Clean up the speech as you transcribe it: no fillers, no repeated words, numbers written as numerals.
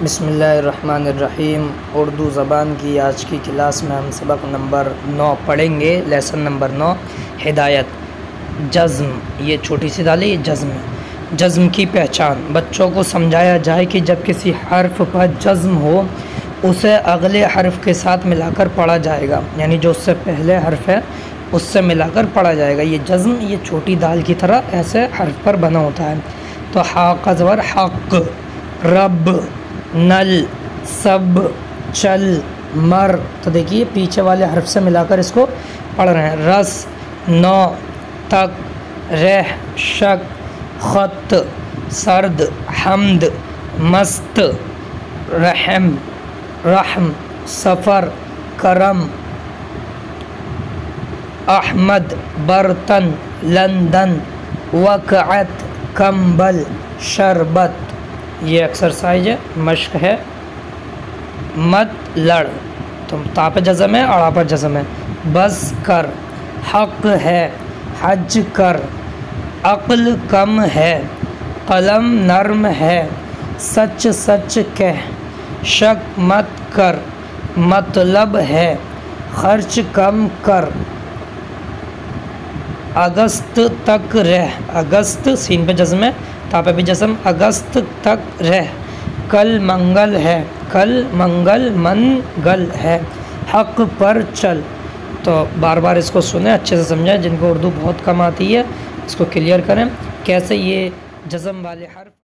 बिस्मिल्लाहिर्रहमानिर्रहीम। उर्दू ज़बान की आज की क्लास में हम सबक नंबर 9 पढ़ेंगे। लेसन नंबर 9 हिदायत। जज़्म, ये छोटी सी दाली जज़्म है। जज़्म की पहचान। बच्चों को समझाया जाए कि जब किसी हर्फ पर जज़्म हो उसे अगले हर्फ के साथ मिलाकर पढ़ा जाएगा, यानी जो उससे पहले हर्फ है उससे मिलाकर पढ़ा जाएगा। ये जज़्म ये छोटी दाल की तरह ऐसे हर्फ पर बना होता है। तो हा का ज़बर हक़, रब, नल, सब, चल, मर। तो देखिए पीछे वाले हर्फ से मिलाकर इसको पढ़ रहे हैं। रस, नौ, तक, रह, शक, ख़त, सर्द, हम्द, मस्त, रहम, रहम, सफ़र, करम, अहमद, बर्तन, लंदन, वक़अत, कंबल, शरबत। ये एक्सरसाइज है, मश्क है। मत लड़, तो ता पे जज़म है, अड़ा पर जज़म है। बस कर, हक है, हज कर, अक्ल कम है, कलम नर्म है, सच सच कह, शक मत कर, मतलब है, खर्च कम कर, अगस्त तक रह। अगस्त सीन पे जज़म है, ता पे भी जज़म। अगस्त तक रह। कल मंगल है, कल मंगल मंगल है, हक पर चल। तो बार बार इसको सुने, अच्छे से समझें। जिनको उर्दू बहुत कम आती है इसको क्लियर करें कैसे ये जज़म वाले हर्फ